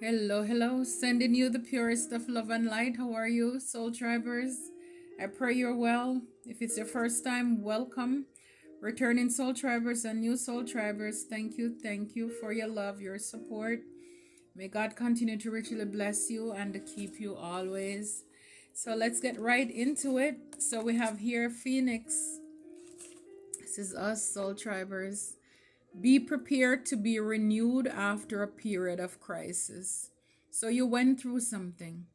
Hello, hello. Sending you the purest of love and light. How are you, soul tribers? I pray you're well. If it's your first time, welcome. Returning soul tribers and new soul tribers, thank you for your love, your support. May God continue to richly bless you and to keep you always. So let's get right into it. So we have here Phoenix. This is us, soul tribers. Be prepared to be renewed after a period of crisis. So you went through something.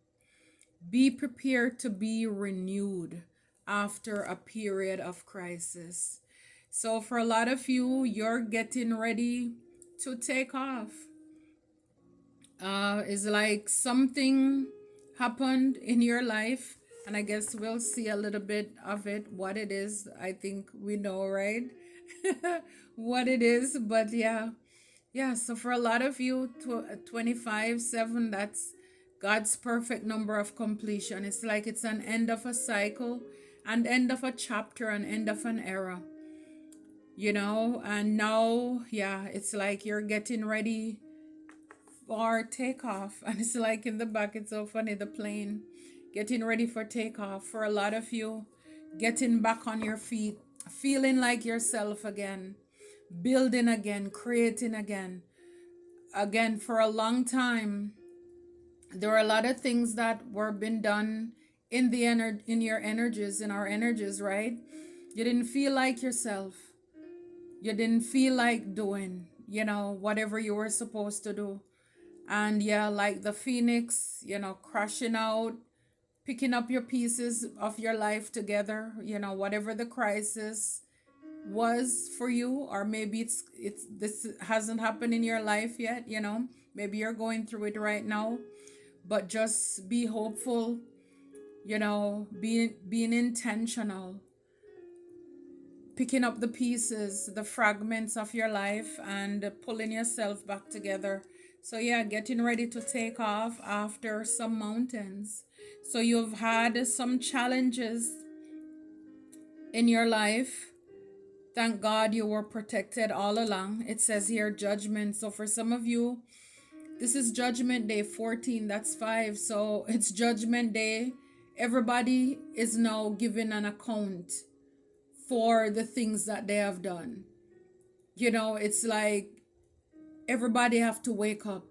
Be prepared to be renewed after a period of crisis. So for a lot of you, you're getting ready to take off. It's like something happened in your life, and I guess we'll see a little bit of it, what it is. I think we know, right? What it is, but yeah, so for a lot of you, 25, 7, that's God's perfect number of completion. It's like it's an end of a cycle, an end of a chapter, an end of an era, and now, yeah, it's like you're getting ready for takeoff. And it's like in the back, it's so funny, the plane getting ready for takeoff. For a lot of you, getting back on your feet, feeling like yourself again, building again, creating again. Again, for a long time, there were a lot of things that were been done in in your energies, in our energies, right? You didn't feel like yourself. You didn't feel like doing, whatever you were supposed to do. And yeah, like the phoenix, crashing out, picking up your pieces of your life together, whatever the crisis was for you, or maybe it's this hasn't happened in your life yet, maybe you're going through it right now, but just be hopeful, being intentional, picking up the pieces, the fragments of your life, and pulling yourself back together. So yeah, getting ready to take off after some mountains. So you've had some challenges in your life. Thank God you were protected all along. It says here judgment. So for some of you, this is judgment day 14. That's 5. So it's judgment day. Everybody is now giving an account for the things that they have done. It's like everybody have to wake up.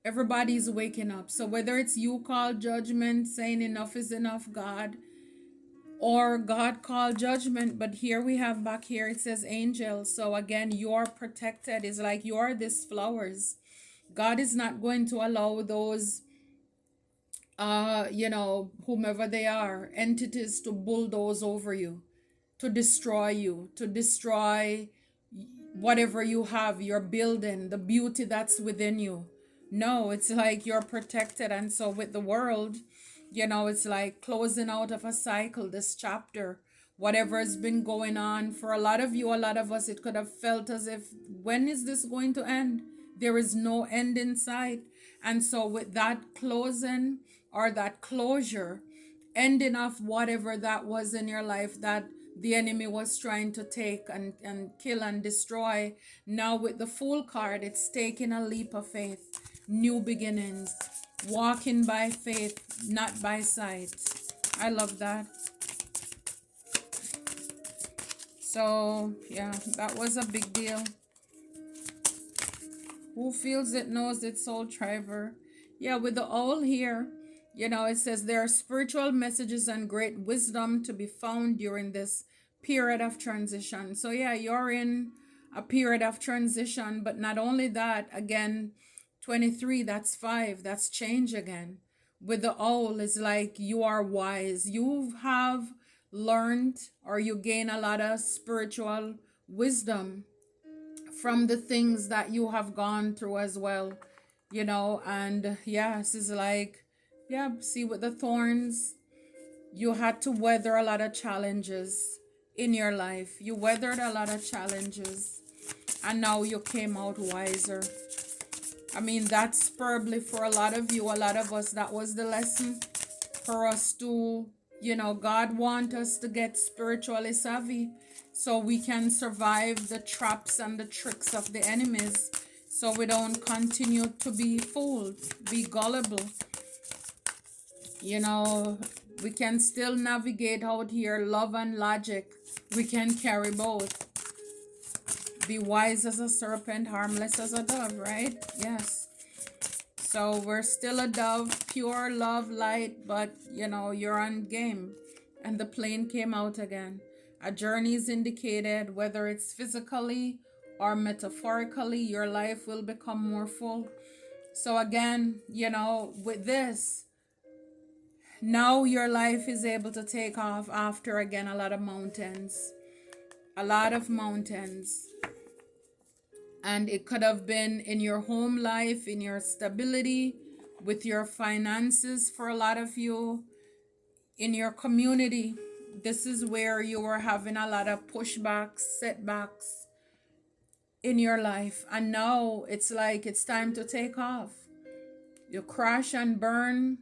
Everybody's waking up. So whether it's you call judgment, saying enough is enough, God, or God called judgment, but here we have back here it says angels. So again, you're protected. It's like you're these flowers. God is not going to allow those whomever they are, entities, to bulldoze over you, to destroy you, to destroy whatever you have, your building, the beauty that's within you. No, it's like you're protected. And so with the world, it's like closing out of a cycle, this chapter, whatever has been going on for a lot of you, a lot of us, it could have felt as if, when is this going to end? There is no end in sight. And so with that closing, or that closure, ending of whatever that was in your life that the enemy was trying to take and kill and destroy, now with the Fool card, it's taking a leap of faith, new beginnings, walking by faith, not by sight. I love that. So yeah, that was a big deal. Who feels it knows it, soul triber. Yeah, with the owl here, it says there are spiritual messages and great wisdom to be found during this period of transition. So yeah, you're in a period of transition, but not only that, again, 23, that's 5, that's change again. With the owl, it's like you are wise. You have learned, or you gain a lot of spiritual wisdom from the things that you have gone through as well, and yeah, this is like, yeah, see, with the thorns, you had to weather a lot of challenges in your life. You weathered a lot of challenges, and now you came out wiser. I mean, that's probably for a lot of you, a lot of us, that was the lesson for us to, God want us to get spiritually savvy so we can survive the traps and the tricks of the enemies. so we don't continue to be fooled, be gullible. You know, we can still navigate out here, love and logic. We can carry both. Be wise as a serpent, harmless as a dove, right? Yes. So we're still a dove, pure love, light, but you know, you're on game. And the plane came out again. A journey is indicated, whether it's physically or metaphorically, your life will become more full. So again, you know, with this, now your life is able to take off after again a lot of mountains. A lot of mountains. And it could have been in your home life, in your stability, with your finances for a lot of you, in your community. This is where you were having a lot of pushbacks, setbacks in your life. And now it's like it's time to take off. You crash and burn.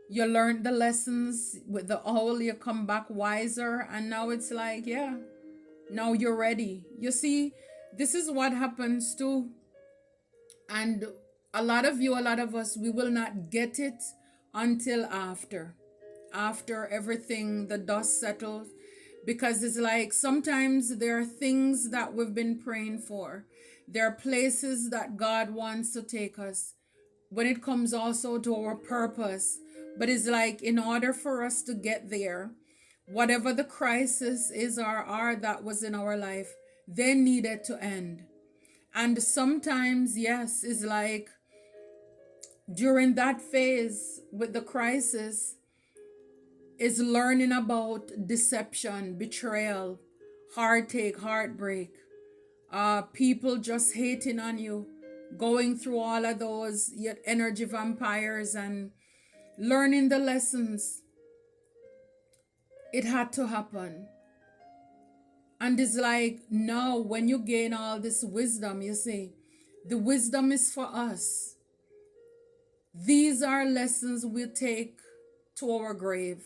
You learned the lessons with the owl, you come back wiser. And now it's like, yeah, now you're ready. You see, this is what happens too. And a lot of you, a lot of us, we will not get it until after everything, the dust settles. Because it's like sometimes there are things that we've been praying for. There are places that God wants to take us when it comes also to our purpose. But it's like in order for us to get there, whatever the crisis is or that was in our life, they needed to end. And sometimes, yes, it's like during that phase with the crisis, is learning about deception, betrayal, heartache, heartbreak, people just hating on you, going through all of those yet energy vampires and learning the lessons. It had to happen. And it's like now when you gain all this wisdom, you see, the wisdom is for us. These are lessons we take to our grave.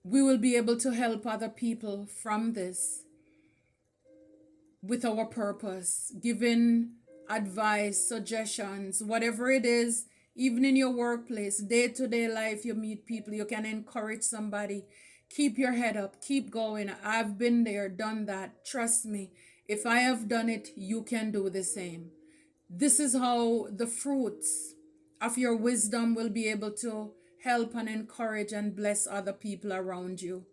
We will be able to help other people from this with our purpose, giving advice, suggestions, whatever it is, even in your workplace, day-to-day life, you meet people, you can encourage somebody. Keep your head up, keep going. I've been there, done that. Trust me, if I have done it, you can do the same. This is how the fruits of your wisdom will be able to help and encourage and bless other people around you.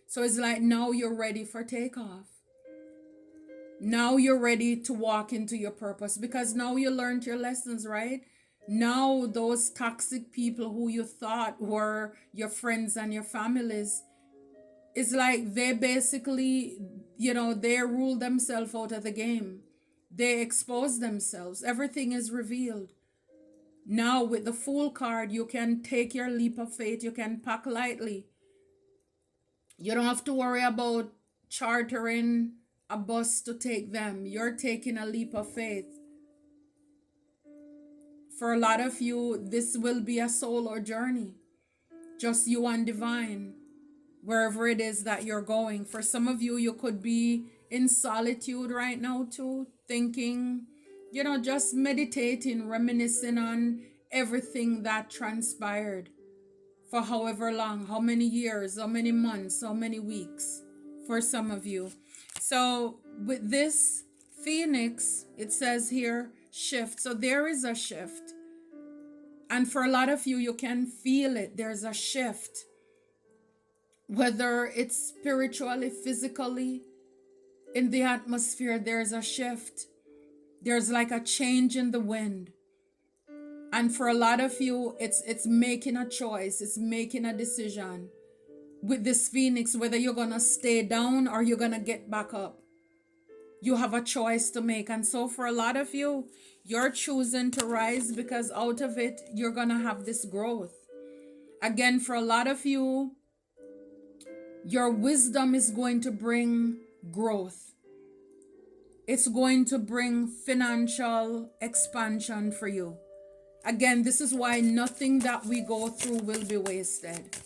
So it's like now you're ready for takeoff. Now you're ready to walk into your purpose because now you learned your lessons, right? Now those toxic people who you thought were your friends and your families, it's like they basically, you know, they rule themselves out of the game. They expose themselves. Everything is revealed. Now with the Fool card, you can take your leap of faith. You can pack lightly. You don't have to worry about chartering a bus to take them. You're taking a leap of faith. For a lot of you, this will be a solo journey. Just you and divine, wherever it is that you're going. For some of you, you could be in solitude right now too, thinking, you know, just meditating, reminiscing on everything that transpired for however long, how many years, how many months, how many weeks for some of you. So with this Phoenix, it says here, shift. So there is a shift. And for a lot of you, you can feel it. There's a shift. Whether it's spiritually, physically, in the atmosphere, there's a shift. There's like a change in the wind. And for a lot of you, it's making a choice. It's making a decision with this Phoenix, whether you're going to stay down or you're going to get back up. You have a choice to make. And so for a lot of you, you're choosing to rise because out of it, you're going to have this growth. Again, for a lot of you, your wisdom is going to bring growth. It's going to bring financial expansion for you. Again, this is why nothing that we go through will be wasted.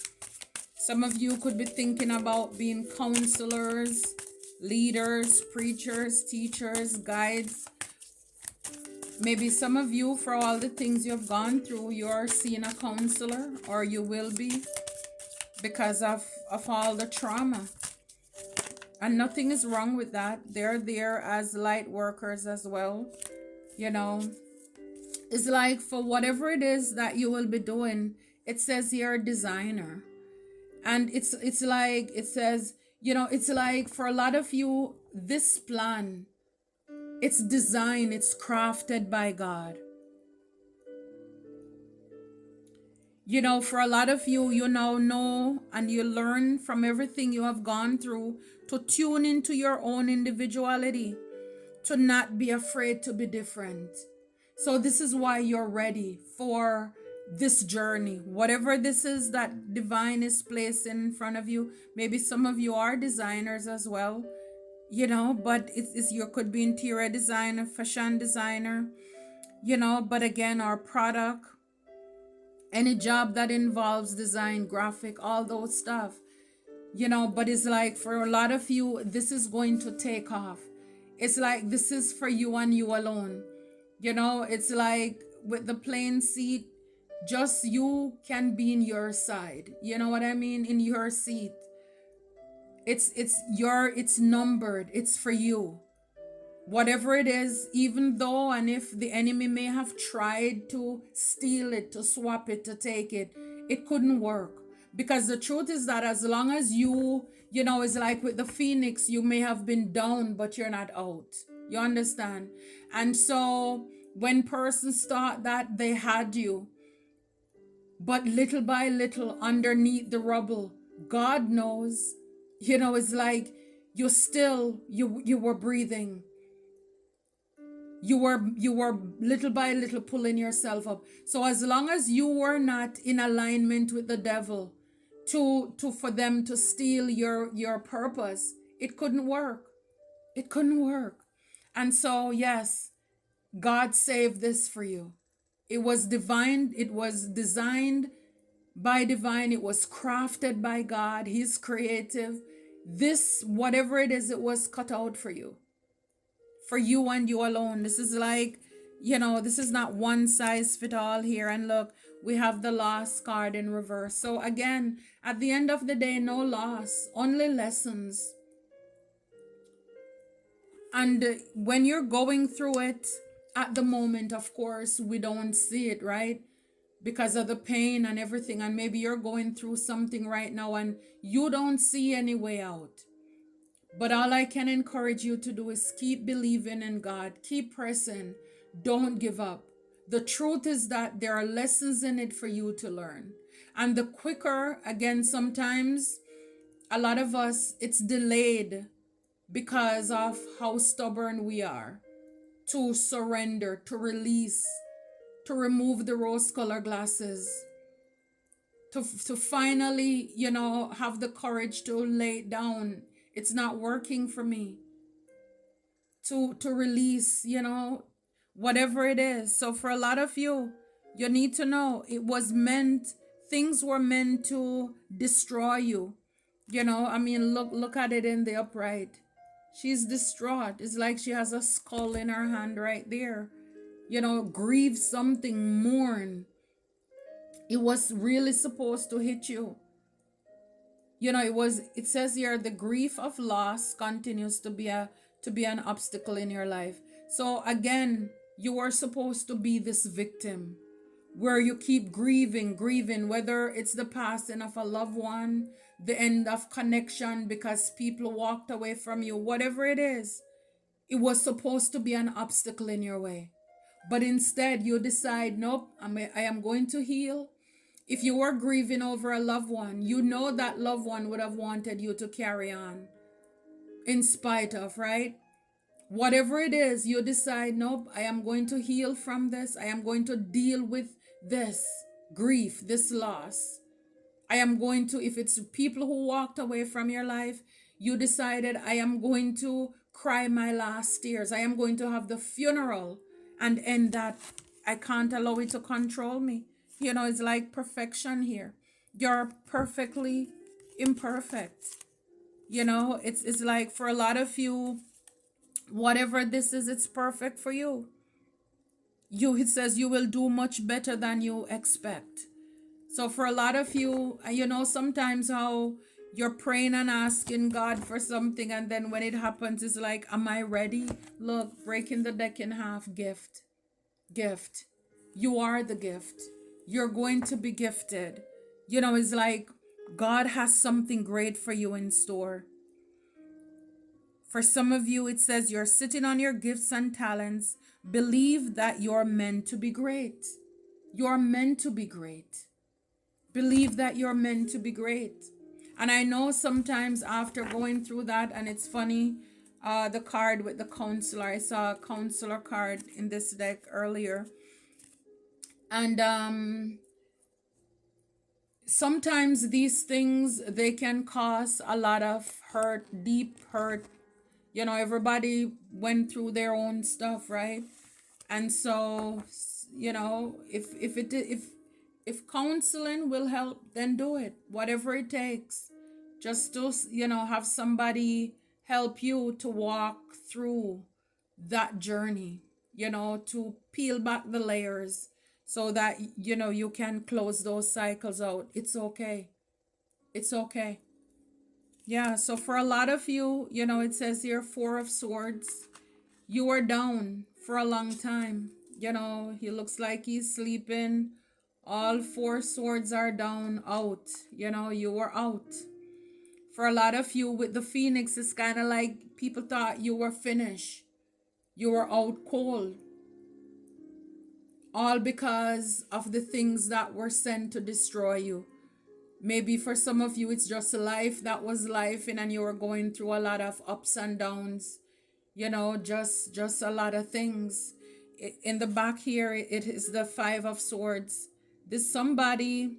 Some of you could be thinking about being counselors, leaders, preachers, teachers, guides. Maybe some of you, for all the things you've gone through, you're seeing a counselor, or you will be, because of all the trauma. And nothing is wrong with that. They're there as light workers as well. You know, it's like for whatever it is that you will be doing, it says you're a designer. And it's like it says, it's like for a lot of you, this plan, it's designed, it's crafted by God. For a lot of you, you now know and you learn from everything you have gone through to tune into your own individuality, to not be afraid to be different. So this is why you're ready for this journey. Whatever this is that divine is placed in front of you. Maybe some of you are designers as well, but it's you could be interior designer, fashion designer, but again, our product, any job that involves design, graphic, all those stuff, but it's like for a lot of you, this is going to take off. It's like this is for you and you alone. It's like with the plane seat, just you can be in your side. You know what I mean? In your seat. It's numbered. It's for you. Whatever it is, even though and if the enemy may have tried to steal it, to swap it, to take it, it couldn't work. Because the truth is that as long as it's like with the phoenix, you may have been down, but you're not out. You understand? And so when persons thought that they had you, but little by little underneath the rubble, God knows, it's like you were breathing. You were little by little pulling yourself up. So as long as you were not in alignment with the devil to for them to steal your purpose, it couldn't work. It couldn't work. And so yes, God saved this for you. It was divine, it was designed by divine, it was crafted by God. He's creative. This, whatever it is, it was cut out for you. For you and you alone. This is like, this is not one size fit all here. And look, we have the loss card in reverse. So again, at the end of the day, no loss, only lessons. And when you're going through it at the moment, of course, we don't see it, right? Because of the pain and everything. And maybe you're going through something right now and you don't see any way out. But all I can encourage you to do is keep believing in God. Keep pressing. Don't give up. The truth is that there are lessons in it for you to learn. And the quicker, again, sometimes a lot of us, it's delayed because of how stubborn we are to surrender, to release, to remove the rose-colored glasses, to finally, have the courage to lay it down. It's not working for me. To release, whatever it is. So for a lot of you, you need to know things were meant to destroy you. Look at it in the upright. She's distraught. It's like she has a skull in her hand right there. Grieve something, mourn. It was really supposed to hit you. It says here, the grief of loss continues to be an obstacle in your life. So again, you are supposed to be this victim where you keep grieving, whether it's the passing of a loved one, the end of connection because people walked away from you, whatever it is, it was supposed to be an obstacle in your way. But instead, you decide, nope, I am going to heal. If you were grieving over a loved one, that loved one would have wanted you to carry on in spite of, right? Whatever it is, you decide, nope, I am going to heal from this. I am going to deal with this grief, this loss. I am going to, if it's people who walked away from your life, you decided, I am going to cry my last tears. I am going to have the funeral and end that. I can't allow it to control me. It's like perfection here. You're perfectly imperfect. It's like for a lot of you, whatever this is, it's perfect for you. It says you will do much better than you expect. So for a lot of you, sometimes how you're praying and asking God for something, and then when it happens, it's like, am I ready? Look, breaking the deck in half, gift. Gift. You are the gift. You're going to be gifted. It's like God has something great for you in store. For some of you, it says you're sitting on your gifts and talents. Believe that you're meant to be great. You're meant to be great. Believe that you're meant to be great. And I know sometimes after going through that, and it's funny, the card with the counselor, I saw a counselor card in this deck earlier. And sometimes these things, they can cause a lot of hurt, deep hurt. Everybody went through their own stuff, right? And so, if counseling will help, then do it, whatever it takes, just to have somebody help you to walk through that journey, to peel back the layers so that you can close those cycles out. It's okay. It's okay. Yeah, so for a lot of you, it says here, Four of Swords. You are down for a long time. He looks like he's sleeping. All four swords are down, out. You were out. For a lot of you with the Phoenix, it's kind of like people thought you were finished. You were out cold. All because of the things that were sent to destroy you. Maybe for some of you, it's just life that was life, and you were going through a lot of ups and downs. Just a lot of things. In the back here, it is the Five of Swords. This somebody,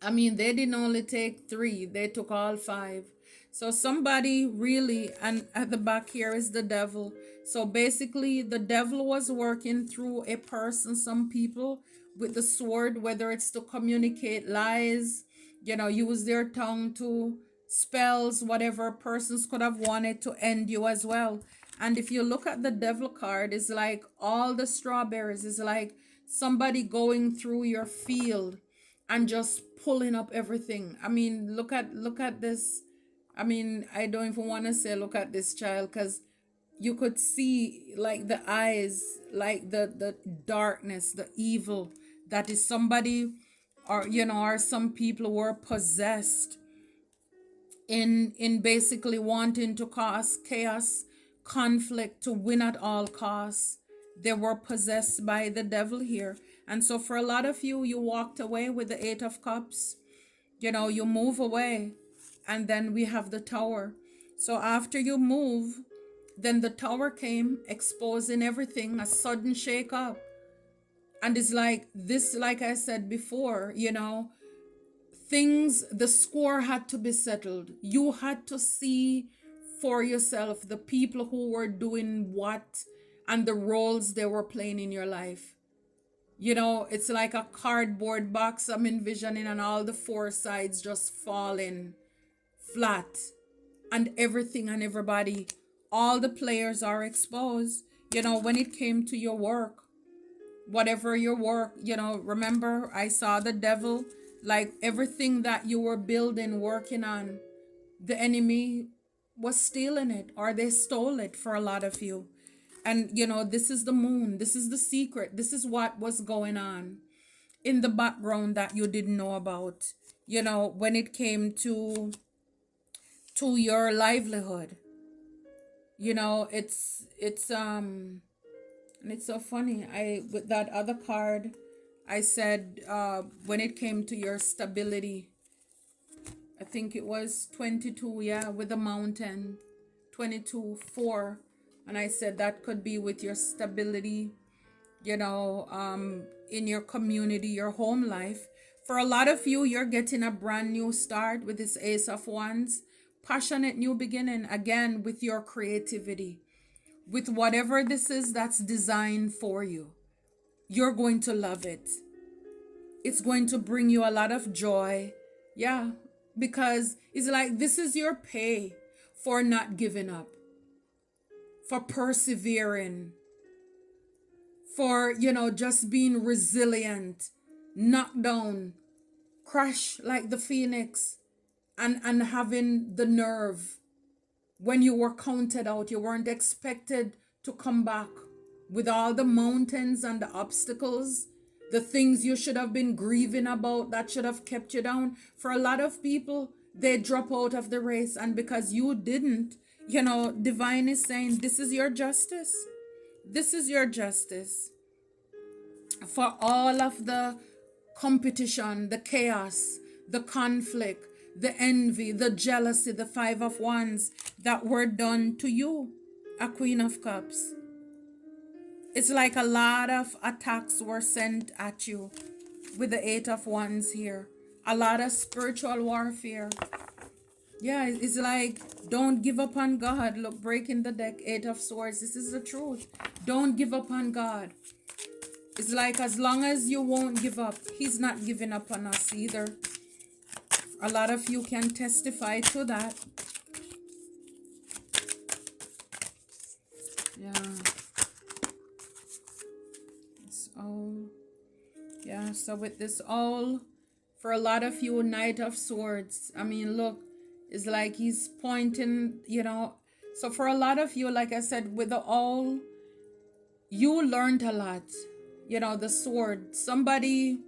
they didn't only take three, they took all five. So somebody really, and at the back here is the devil. So basically, the devil was working through a person, some people, with the sword, whether it's to communicate lies, use their tongue to spells, whatever. Persons could have wanted to end you as well. And if you look at the devil card, it's like all the strawberries. It's like somebody going through your field and just pulling up everything. Look at this. I don't even want to say look at this child, because you could see like the eyes, like the darkness, the evil that is somebody, or some people were possessed in basically wanting to cause chaos, conflict, to win at all costs. They were possessed by the devil here. And so for a lot of you, you walked away with the Eight of Cups. You move away. And then we have the Tower. So after you move, then the Tower came, exposing everything, a sudden shake up. And it's like this, like I said before, things, the score had to be settled. You had to see for yourself the people who were doing what and the roles they were playing in your life. It's like a cardboard box I'm envisioning, and all the four sides just falling flat, and everything and everybody, all the players are exposed. When it came to your work, whatever your work, remember I saw the devil, like everything that you were building, working on, the enemy was stealing it, or they stole it for a lot of you. And this is the moon, this is the secret, this is what was going on in the background that you didn't know about, when it came to your livelihood. And it's so funny. I With that other card, I said when it came to your stability, I think it was 22, yeah, with the mountain, 22, 4. And I said that could be with your stability, in your community, your home life. For a lot of you, you're getting a brand new start with this Ace of Wands. Passionate new beginning, again, with your creativity. With whatever this is that's designed for you. You're going to love it. It's going to bring you a lot of joy. Yeah, because it's like this is your pay for not giving up, for persevering, for, just being resilient, knocked down, crash like the phoenix, and having the nerve when you were counted out. You weren't expected to come back with all the mountains and the obstacles, the things you should have been grieving about that should have kept you down. For a lot of people, they drop out of the race, and because you didn't, divine is saying, this is your justice. This is your justice for all of the competition, the chaos, the conflict, the envy, the jealousy, the Five of Wands that were done to you, a Queen of Cups. It's like a lot of attacks were sent at you with the Eight of Wands here. A lot of spiritual warfare. Yeah, it's like, don't give up on God. Look, breaking the deck, Eight of Swords. This is the truth. Don't give up on God. It's like, as long as you won't give up, He's not giving up on us either. A lot of you can testify to that. Yeah. It's all. Yeah, so with this all, for a lot of you, Knight of Swords. I mean, look, it's like He's pointing, So for a lot of you, like I said, with the all, you learned a lot. The sword. Somebody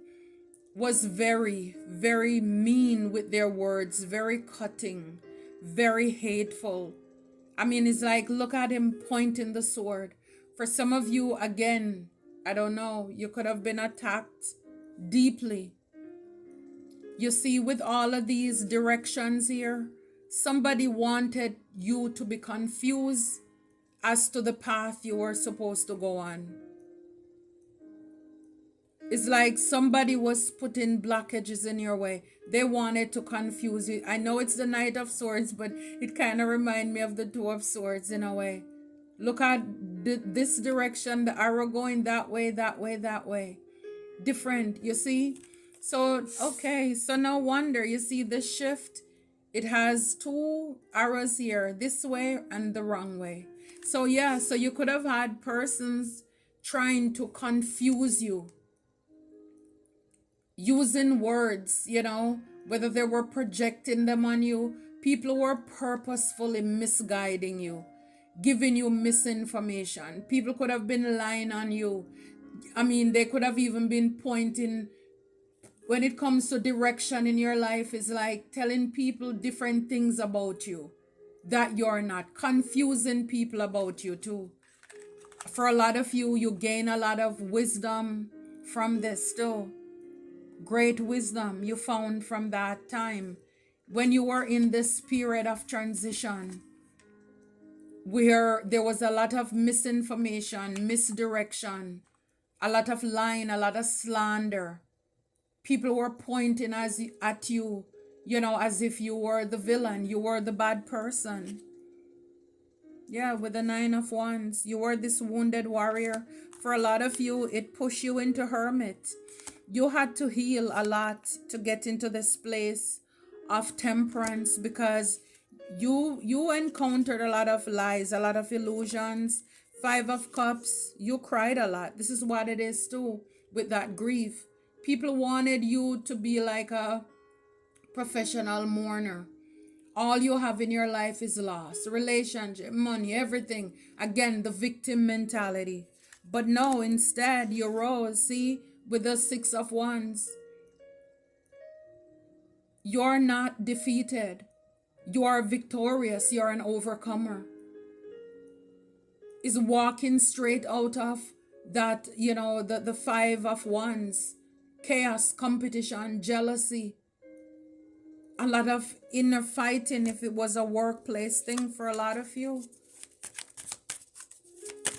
was very, very mean with their words, very cutting, very hateful. I mean, it's like, look at him pointing the sword. For some of you, again, I don't know, you could have been attacked deeply. You see, with all of these directions here, somebody wanted you to be confused as to the path you were supposed to go on. It's like somebody was putting blockages in your way. They wanted to confuse you. I know it's the Knight of Swords, but it kind of reminds me of the Two of Swords in a way. Look at this direction, the arrow going that way, that way, that way. Different, you see? So, okay, so no wonder, you see the shift. It has two arrows here, this way and the wrong way. So yeah, so you could have had persons trying to confuse you, using words, whether they were projecting them on you. People were purposefully misguiding you, giving you misinformation. People could have been lying on you. I mean, they could have even been pointing, when it comes to direction in your life, is like telling people different things about you that you're not, confusing people about you too. For a lot of you, you gain a lot of wisdom from this too. Great wisdom you found from that time when you were in this period of transition where there was a lot of misinformation, misdirection, a lot of lying, a lot of slander. People were pointing at you, as if you were the villain, you were the bad person. Yeah, with the Nine of Wands, you were this wounded warrior. For a lot of you, it pushed you into hermit. You had to heal a lot to get into this place of temperance, because you encountered a lot of lies, a lot of illusions. Five of Cups, you cried a lot. This is what it is too with that grief. People wanted you to be like a professional mourner. All you have in your life is loss, relationship, money, everything. Again, the victim mentality. But no, instead, you rose, see, with the Six of Wands. You're not defeated. You are victorious. You're an overcomer. Is walking straight out of that, the Five of Wands. Chaos, competition, jealousy. A lot of inner fighting if it was a workplace thing for a lot of you.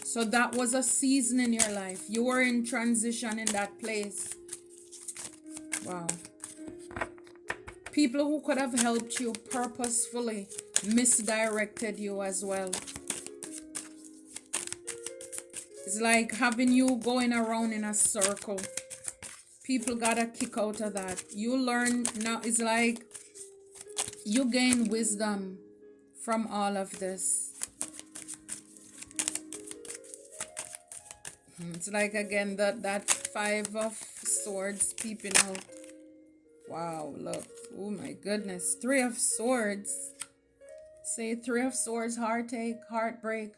So that was a season in your life. You were in transition in that place. Wow. People who could have helped you purposefully misdirected you as well. It's like having you going around in a circle. People got a kick out of that. You learn now. It's like you gain wisdom from all of this. It's like again that five of swords peeping out. Wow, look. Oh my goodness. Three of swords. Say three of swords, heartache, heartbreak.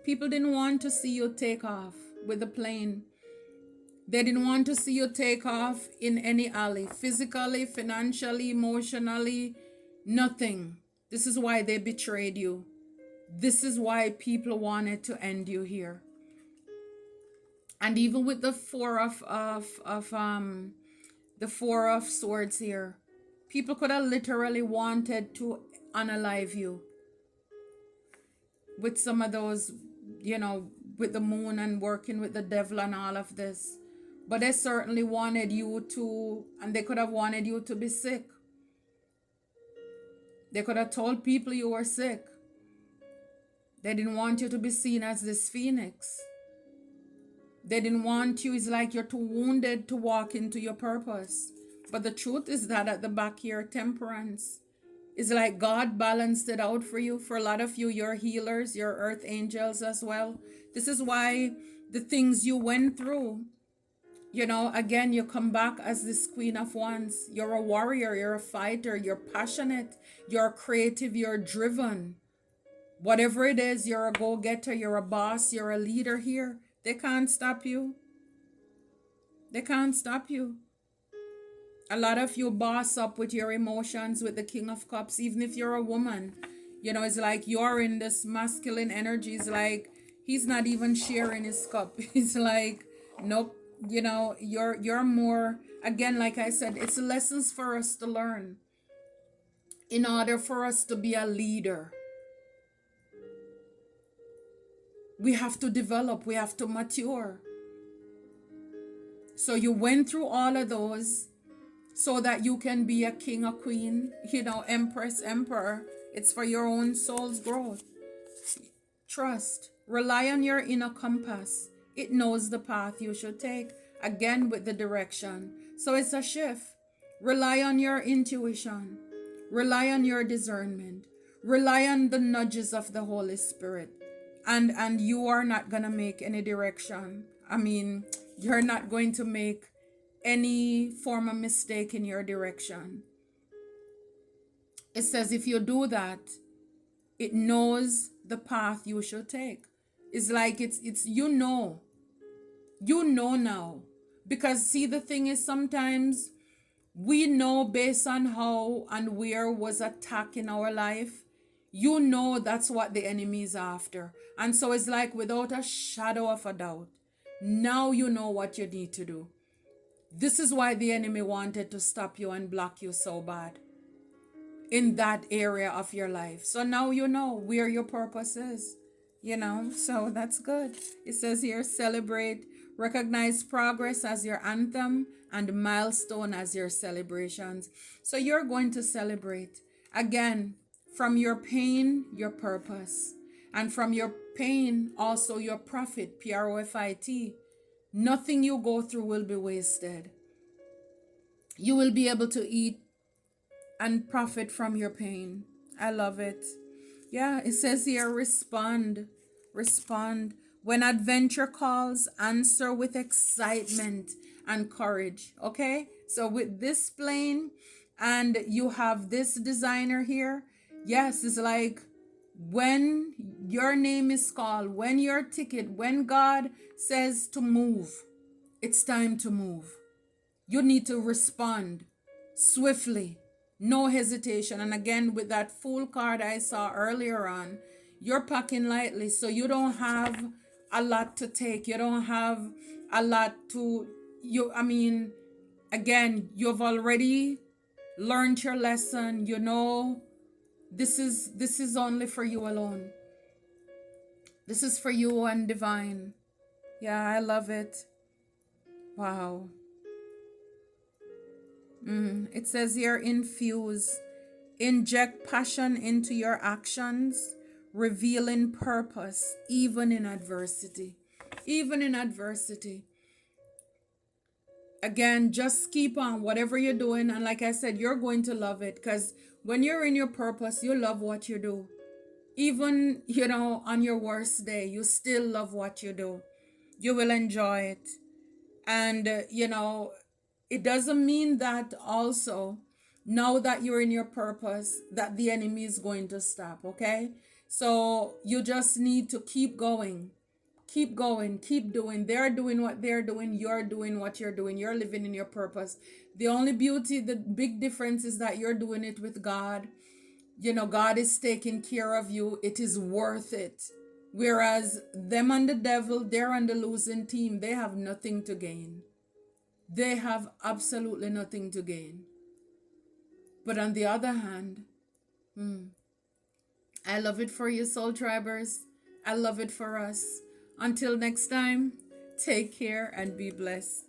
People didn't want to see you take off with the plane. They didn't want to see you take off in any alley, physically, financially, emotionally, nothing. This is why they betrayed you. This is why people wanted to end you here. And even with the four of swords here, people could have literally wanted to unalive you with some of those, with the moon and working with the devil and all of this. But they certainly wanted you to, and they could have wanted you to be sick. They could have told people you were sick. They didn't want you to be seen as this phoenix. They didn't want you. It's like you're too wounded to walk into your purpose. But the truth is that at the back here, temperance. It's like God balanced it out for you. For a lot of you, you're healers, you're earth angels as well. This is why the things you went through, again, you come back as this Queen of Wands. You're a warrior, you're a fighter, you're passionate, you're creative, you're driven. Whatever it is, you're a go-getter, you're a boss, you're a leader here. They can't stop you. They can't stop you. A lot of you boss up with your emotions with the King of Cups, even if you're a woman. It's like you're in this masculine energy. It's like he's not even sharing his cup. It's like, nope, you're more, again, like I said, it's lessons for us to learn in order for us to be a leader. We have to develop, we have to mature. So you went through all of those so that you can be a king, a queen, empress, emperor. It's for your own soul's growth. Trust. Rely on your inner compass. It knows the path you should take, again with the direction. So it's a shift. Rely on your intuition. Rely on your discernment. Rely on the nudges of the Holy Spirit. And you are not going to make any direction. You're not going to make any form of mistake in your direction. It says if you do that, it knows the path you should take. It's like it's now. Because see, the thing is, sometimes we know based on how and where was attack in our life. That's what the enemy is after. And so it's like without a shadow of a doubt, now you know what you need to do. This is why the enemy wanted to stop you and block you so bad in that area of your life. So now you know where your purpose is, so that's good. It says here, celebrate, recognize progress as your anthem and milestone as your celebrations. So you're going to celebrate again from your pain, your purpose, and from your pain, also your profit, PROFIT. Nothing you go through will be wasted. You will be able to eat and profit from your pain. I love it. Yeah, it says here, respond. When adventure calls, answer with excitement and courage. Okay? So with this plane, and you have this designer here, yes, it's like when your name is called, when your ticket, when God says to move, it's time to move. You need to respond swiftly, no hesitation. And again, with that Fool card I saw earlier on, you're packing lightly, so you don't have a lot to take. You don't have a lot to, again, you've already learned your lesson. This is only for you alone. This is for you and divine. Yeah, I love it. Wow. It says here, infuse, inject passion into your actions, revealing purpose, even in adversity. Even in adversity. Again, just keep on whatever you're doing. And like I said, you're going to love it, because when you're in your purpose, you love what you do. Even, on your worst day, you still love what you do. You will enjoy it. And, it doesn't mean that also, now that you're in your purpose, that the enemy is going to stop, okay? So you just need to keep going. Keep going, keep doing. They're doing what they're doing. You're doing what you're doing. You're living in your purpose. The only beauty, the big difference is that you're doing it with God. God is taking care of you. It is worth it. Whereas them and the devil, they're on the losing team. They have nothing to gain. They have absolutely nothing to gain. But on the other hand, I love it for you, soul tribers. I love it for us. Until next time, take care and be blessed.